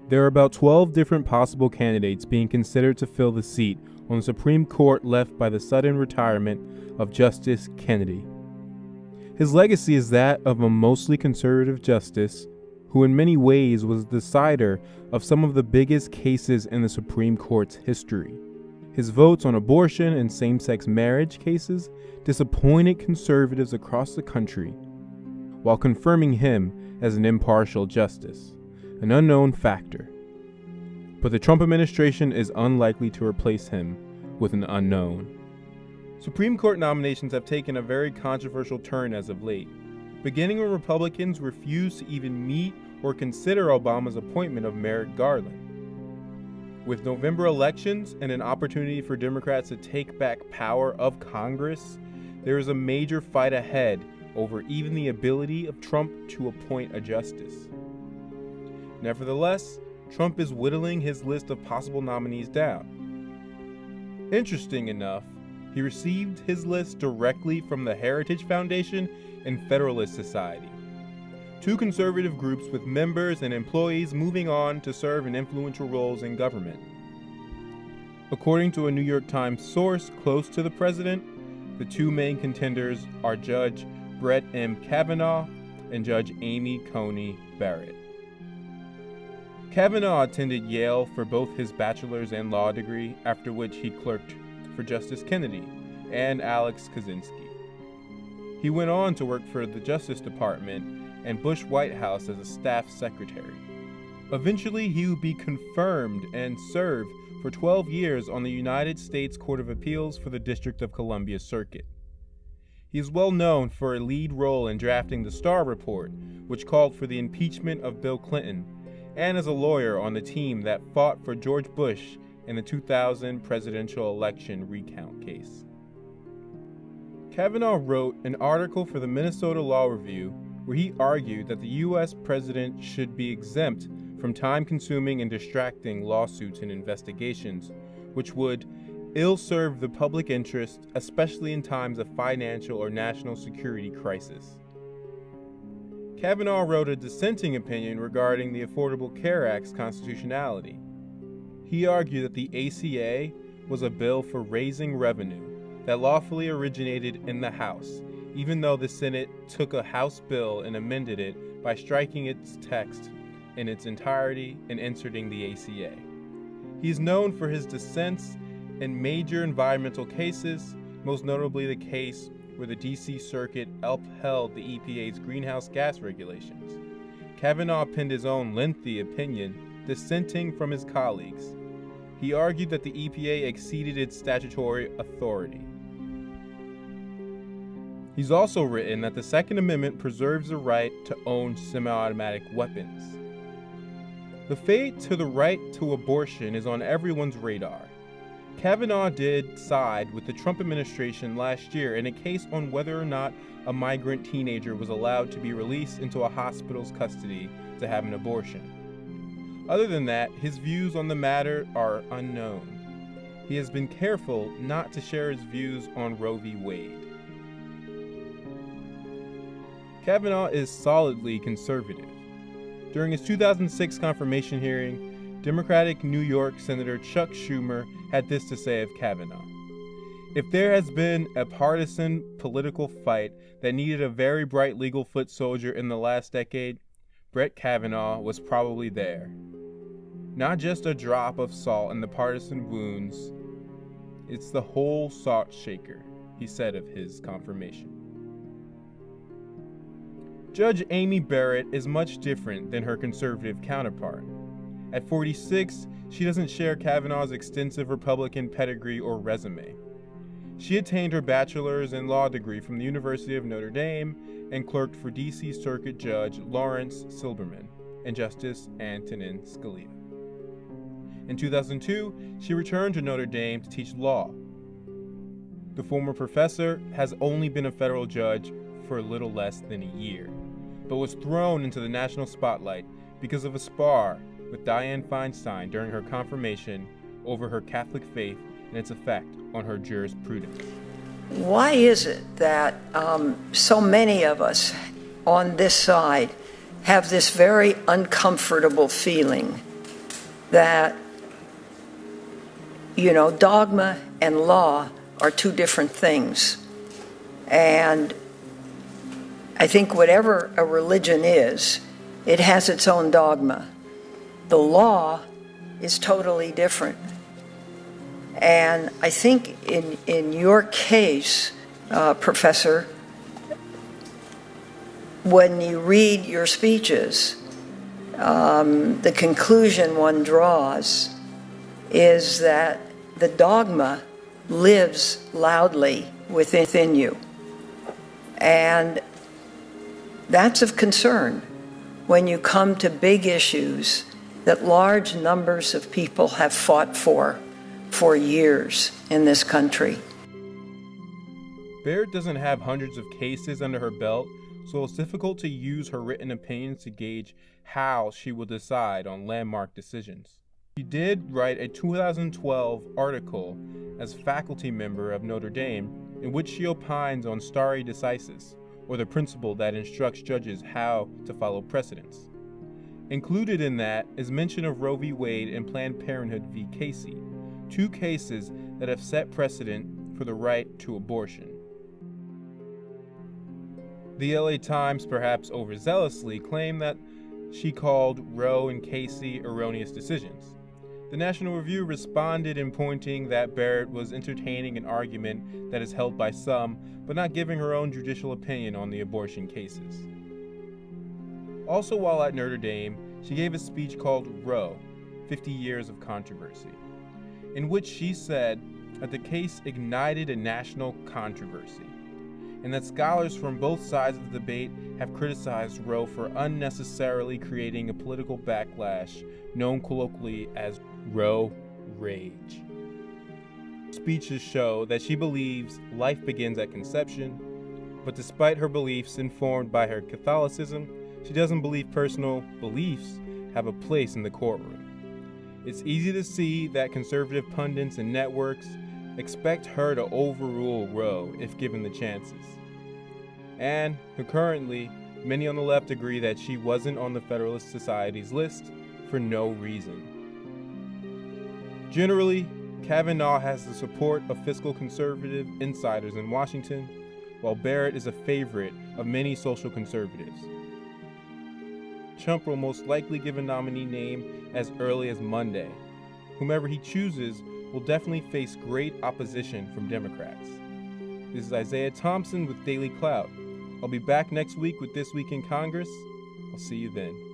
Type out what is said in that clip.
There are about 12 different possible candidates being considered to fill the seat on the Supreme Court left by the sudden retirement of Justice Kennedy. His legacy is that of a mostly conservative justice who in many ways was the decider of some of the biggest cases in the Supreme Court's history. His votes on abortion and same-sex marriage cases disappointed conservatives across the country, while confirming him as an impartial justice, an unknown factor. But the Trump administration is unlikely to replace him with an unknown. Supreme Court nominations have taken a very controversial turn as of late, beginning when Republicans refused to even meet or consider Obama's appointment of Merrick Garland. With November elections and an opportunity for Democrats to take back power of Congress, there is a major fight ahead over even the ability of Trump to appoint a justice. Nevertheless, Trump is whittling his list of possible nominees down. Interesting enough, he received his list directly from the Heritage Foundation and Federalist Society, two conservative groups with members and employees moving on to serve in influential roles in government. According to a New York Times source close to the president, the two main contenders are Judge Brett M. Kavanaugh and Judge Amy Coney Barrett. Kavanaugh attended Yale for both his bachelor's and law degree, after which he clerked for Justice Kennedy and Alex Kaczynski. He went on to work for the Justice Department and Bush White House as a staff secretary. Eventually, he would be confirmed and serve for 12 years on the United States Court of Appeals for the District of Columbia Circuit. He is well known for a lead role in drafting the Starr Report, which called for the impeachment of Bill Clinton, and as a lawyer on the team that fought for George Bush in the 2000 presidential election recount case. Kavanaugh wrote an article for the Minnesota Law Review where he argued that the U.S. president should be exempt from time-consuming and distracting lawsuits and investigations, which would ill-serve the public interest, especially in times of financial or national security crisis. Kavanaugh wrote a dissenting opinion regarding the Affordable Care Act's constitutionality. He argued that the ACA was a bill for raising revenue that lawfully originated in the House, even though the Senate took a House bill and amended it by striking its text in its entirety and inserting the ACA. He is known for his dissents in major environmental cases, most notably the case where the D.C. Circuit upheld the EPA's greenhouse gas regulations. Kavanaugh penned his own lengthy opinion, dissenting from his colleagues. He argued that the EPA exceeded its statutory authority. He's also written that the Second Amendment preserves the right to own semi-automatic weapons. The fate to the right to abortion is on everyone's radar. Kavanaugh did side with the Trump administration last year in a case on whether or not a migrant teenager was allowed to be released into a hospital's custody to have an abortion. Other than that, his views on the matter are unknown. He has been careful not to share his views on Roe v. Wade. Kavanaugh is solidly conservative. During his 2006 confirmation hearing, Democratic New York Senator Chuck Schumer had this to say of Kavanaugh. If there has been a partisan political fight that needed a very bright legal foot soldier in the last decade, Brett Kavanaugh was probably there. Not just a drop of salt in the partisan wounds, it's the whole salt shaker, he said of his confirmation. Judge Amy Barrett is much different than her conservative counterpart. At 46, she doesn't share Kavanaugh's extensive Republican pedigree or resume. She attained her bachelor's in law degree from the University of Notre Dame and clerked for D.C. Circuit Judge Lawrence Silberman and Justice Antonin Scalia. In 2002, she returned to Notre Dame to teach law. The former professor has only been a federal judge for a little less than a year, but was thrown into the national spotlight because of a spar with Dianne Feinstein during her confirmation over her Catholic faith and its effect on her jurisprudence. Why is it that so many of us on this side have this very uncomfortable feeling that, dogma and law are two different things. And I think whatever a religion is, it has its own dogma. The law is totally different. And I think in your case, Professor, when you read your speeches, the conclusion one draws is that the dogma lives loudly within you. And that's of concern when you come to big issues that large numbers of people have fought for years in this country. Barrett doesn't have hundreds of cases under her belt, so it's difficult to use her written opinions to gauge how she will decide on landmark decisions. She did write a 2012 article as faculty member of Notre Dame in which she opines on stare decisis, or the principle that instructs judges how to follow precedents. Included in that is mention of Roe v. Wade and Planned Parenthood v. Casey, two cases that have set precedent for the right to abortion. The LA Times, perhaps overzealously, claimed that she called Roe and Casey erroneous decisions. The National Review responded in pointing that Barrett was entertaining an argument that is held by some, but not giving her own judicial opinion on the abortion cases. Also, while at Notre Dame, she gave a speech called Roe, 50 Years of Controversy, in which she said that the case ignited a national controversy, and that scholars from both sides of the debate have criticized Roe for unnecessarily creating a political backlash known colloquially as Roe rage. Speeches show that she believes life begins at conception, but despite her beliefs informed by her Catholicism, she doesn't believe personal beliefs have a place in the courtroom. It's easy to see that conservative pundits and networks expect her to overrule Roe if given the chances. And concurrently, many on the left agree that she wasn't on the Federalist Society's list for no reason. Generally, Kavanaugh has the support of fiscal conservative insiders in Washington, while Barrett is a favorite of many social conservatives. Trump will most likely give a nominee name as early as Monday. Whomever he chooses will definitely face great opposition from Democrats. This is Iziah Thompson with Daily Clout. I'll be back next week with This Week in Congress. I'll see you then.